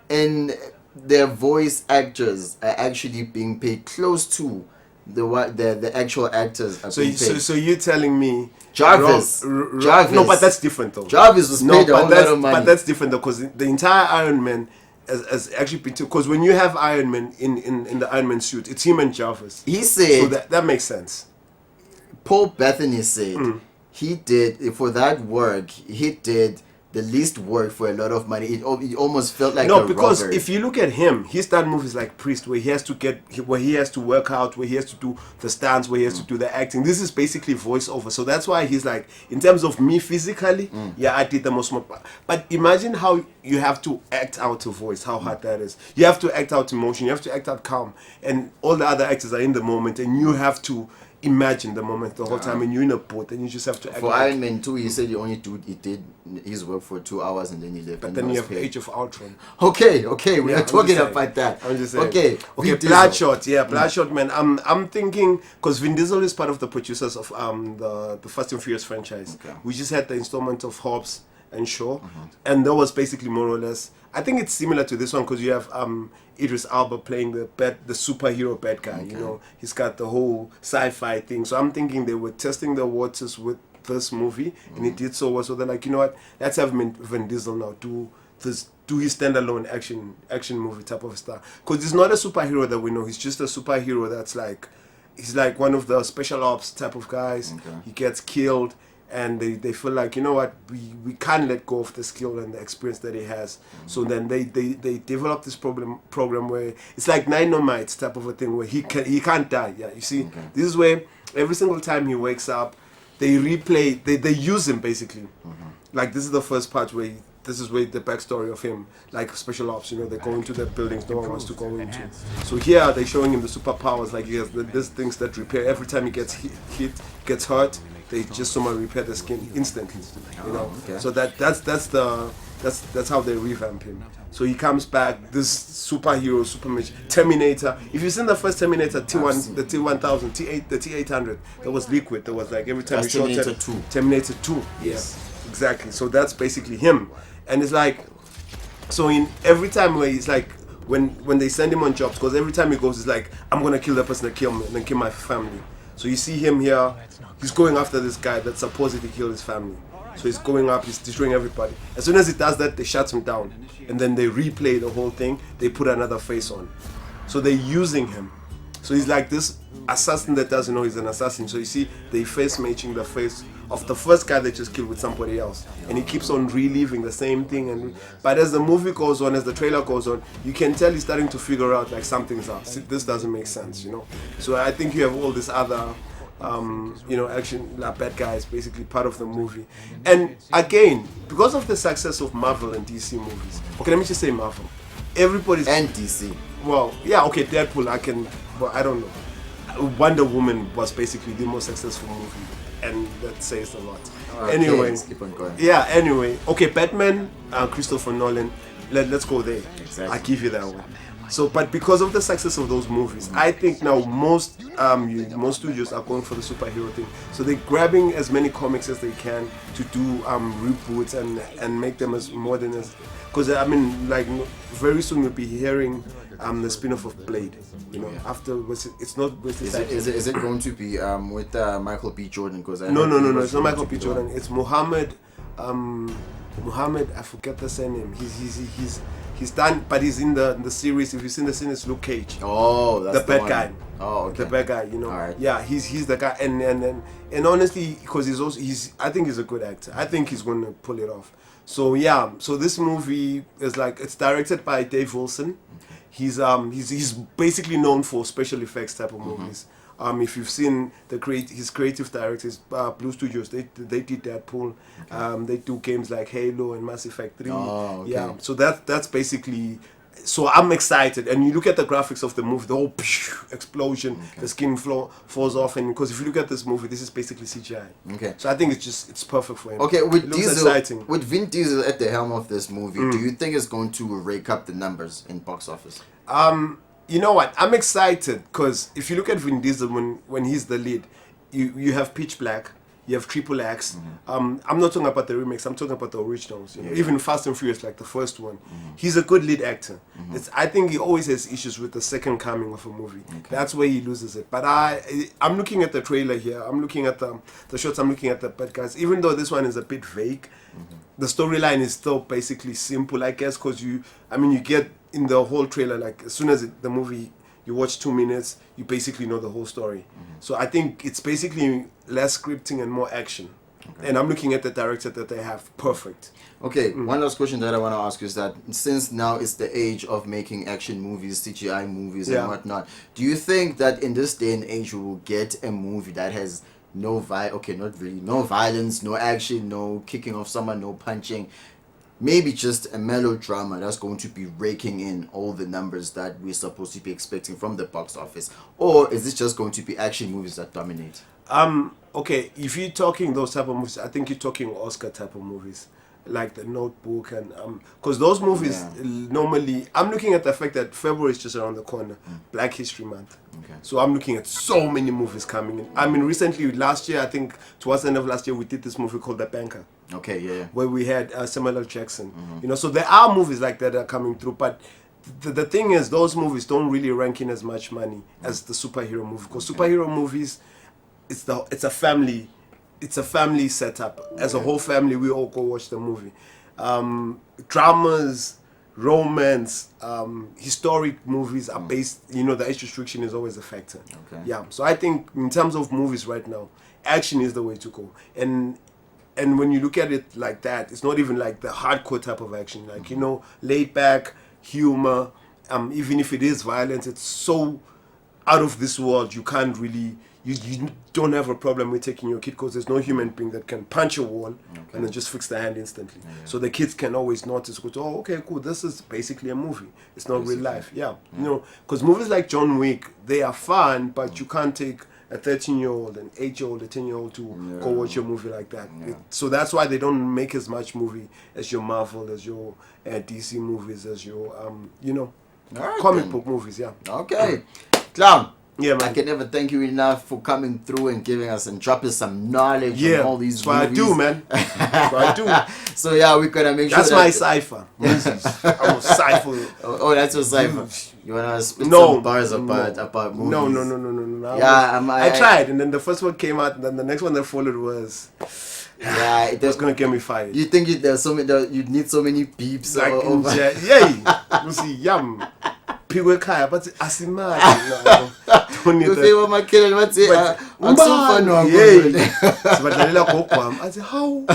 in their voice actors are actually being paid close to the actual actors are being paid. So you're telling me Jarvis. No, but that's different though. Jarvis was paid a whole lot of money. But that's different though, because the entire Iron Man has actually been, because when you have Iron Man in the Iron Man suit, it's him and Jarvis. He said, so that makes sense. Paul Bethany said he did, for that work, he did the least work for a lot of money. It almost felt like because if you look at him, he's done movies like Priest, where he has to work out, where he has to do the stunts, where he has to do the acting. This is basically voiceover, so that's why he's like, in terms of me physically, I did the most. But imagine how you have to act out a voice, how hard that is. You have to act out emotion, you have to act out calm, and all the other actors are in the moment, and you have to imagine the moment the whole time, and you're in a boat, and you just have to act. For Iron Man 2, he said he did his work for 2 hours and then he left. But then you have Age of Ultron. Okay, we are talking about that. I'm just saying. Okay, Bloodshot, Bloodshot, man. I'm thinking, because Vin Diesel is part of the producers of the Fast and Furious franchise. We just had the installment of Hobbs and Shaw, and that was basically more or less. I think it's similar to this one because you have Idris Elba playing the superhero bad guy. You know, he's got the whole sci-fi thing. So I'm thinking they were testing the waters with this movie, and it did so well. So they're like, you know what? Let's have Vin Diesel now do his standalone action movie type of star. Because he's not a superhero that we know. He's just a superhero that's like, he's like one of the special ops type of guys. He gets killed. And they feel like, you know what, we can't let go of the skill and the experience that he has. So then they develop this program where it's like Dynamite type of a thing where he can't die. Yeah, you see, this is where every single time he wakes up, they replay, they use him basically. Like this is the first part where this is where the backstory of him, like special ops, you know, they go into the buildings no one wants to go into. So here they're showing him the superpowers, like he has these things that repair every time he gets gets hurt. They just somehow repair the skin instantly, you know. So that's how they revamp him. So he comes back, this superhero, Terminator. If you've seen the first Terminator, T1, the T1000, T8, the T800, that was liquid. That was like every time you shot Terminator 2. Terminator 2. Yes, exactly. So that's basically him, and it's like, so in every time where he's like, when they send him on jobs, because every time he goes, he's like, I'm gonna kill the person that killed me and then kill my family. So you see him here, he's going after this guy that supposedly killed his family. So he's going up, he's destroying everybody. As soon as he does that, they shut him down. And then they replay the whole thing, they put another face on. So they're using him. So he's like this assassin that doesn't know he's an assassin. So you see, they face matching the face of the first guy they just killed with somebody else. And he keeps on reliving the same thing. But as the movie goes on, as the trailer goes on, you can tell he's starting to figure out like something's up. See, this doesn't make sense, you know. So I think you have all this other you know, action bad guys basically part of the movie. And again, because of the success of Marvel and DC movies, okay, let me just say Marvel, everybody's and DC. Well, yeah, okay, Deadpool, I don't know. Wonder Woman was basically the most successful movie, and that says a lot. Okay, anyway, let's keep on going. Yeah, anyway, okay, Batman, Christopher Nolan, let's go there. Exactly. I give you that one. So, but because of the success of those movies, I think now most studios are going for the superhero thing. So they're grabbing as many comics as they can to do reboots and make them as modern as. Because I mean, like very soon we'll be hearing the spin-off of Blade. You know, after it's not with. Is it going to be with Michael B. Jordan? Because No, it's not Michael B. Jordan. It's Muhammad. I forget the surname. He's done, but he's in the series. If you've seen the series, Luke Cage. Oh, that's the bad guy. Oh, okay. The bad guy. You know. Right. Yeah, he's the guy, and honestly, because I think he's a good actor. I think he's going to pull it off. So yeah, so this movie is like, it's directed by Dave Wilson. He's basically known for special effects type of movies. If you've seen his creative directors, Blue Studios, they did Deadpool. Okay. They do games like Halo and Mass Effect 3. Oh, okay. Yeah, so that's basically. So I'm excited, and you look at the graphics of the movie, the whole explosion, the skin falls off, and because if you look at this movie, this is basically CGI. Okay. So I think it's perfect for him. Okay, with exciting. With Vin Diesel at the helm of this movie, do you think it's going to rake up the numbers in box office? You know what? I'm excited because if you look at Vin Diesel when he's the lead, you have Pitch Black, you have Triple X. I'm not talking about the remakes. I'm talking about the originals. You know? Even Fast and Furious, like the first one, he's a good lead actor. I think he always has issues with the second coming of a movie. Okay. That's where he loses it. But I'm looking at the trailer here. I'm looking at the shots. I'm looking at the bad guys. Even though this one is a bit vague, the storyline is still basically simple, I guess, because you get in the whole trailer, like as soon as the movie, you watch 2 minutes, you basically know the whole story. So I think it's basically less scripting and more action. Okay. And I'm looking at the director that they have. Perfect. Okay, one last question that I want to ask you is that since now it's the age of making action movies, CGI movies and whatnot, do you think that in this day and age we will get a movie that has no violence, no action, no kicking off someone, no punching, maybe just a melodrama that's going to be raking in all the numbers that we're supposed to be expecting from the box office? Or is this just going to be action movies that dominate? Okay, if you're talking those type of movies, I think you're talking Oscar type of movies. like The Notebook, and because those movies normally, I'm looking at the fact that February is just around the corner, Black History Month. Okay. So I'm looking at so many movies coming in. I mean, recently, last year, I think towards the end of last year, we did this movie called The Banker. Okay, yeah. Where we had Samuel L. Jackson. You know, so there are movies like that are coming through, but the thing is, those movies don't really rank in as much money as the superhero movie, because superhero movies, it's a family setup. As a whole family, we all go watch the movie. Dramas, romance, historic movies are based, you know, the age restriction is always a factor. Okay. Yeah, so I think in terms of movies right now, action is the way to go. And when you look at it like that, it's not even like the hardcore type of action, like, you know, laid back humor. Even if it is violence, it's so out of this world, you can't really, you don't have a problem with taking your kid, because there's no human being that can punch a wall and then just fix the hand instantly. So the kids can always notice, oh, okay, cool, this is basically a movie. It's not real life. Yeah. You know, because movies like John Wick, they are fun, but you can't take a 13-year-old, an 8-year-old, a 10-year-old to go watch a movie like that. So that's why they don't make as much movie as your Marvel, as your DC movies, as your, you know, comic book movies. Yeah. Okay. Clown. Yeah, man. I can never thank you enough for coming through and giving us and dropping some knowledge on all these movies. That's what I do, man. That's what I do. So yeah, we're gonna make sure that's my cipher. I'm a cipher. Oh, that's your cipher. You wanna spit some bars about movies? No. Yeah, I tried, and then the first one came out, and then the next one that followed was. Yeah, it was gonna get me fired. You think there's so many? You need so many beeps. Like you see, yum. People kaya, but asimali. Don't need that. You my kid, what's it? I'm so fun. So I said, how?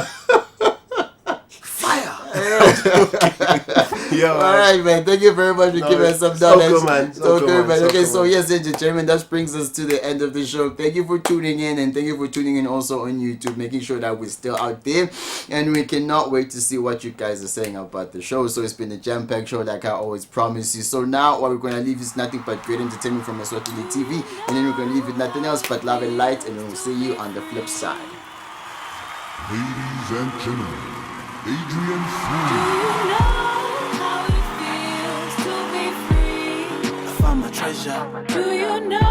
Fire. Yeah, all right, man. Thank you very much for giving us some knowledge. So good, man. So good, man. Okay, so yes, ladies and gentlemen, that brings us to the end of the show. Thank you for tuning in, and thank you for tuning in also on YouTube, making sure that we're still out there, and we cannot wait to see what you guys are saying about the show. So it's been a jam-packed show, like I always promise you. So now what we're gonna leave is nothing but great entertainment from Eswatini TV, and then we're gonna leave with nothing else but love and light, and we'll see you on the flip side. Ladies and gentlemen, Adrian Fool. Do you know how it feels to be free? I found my treasure. Do you know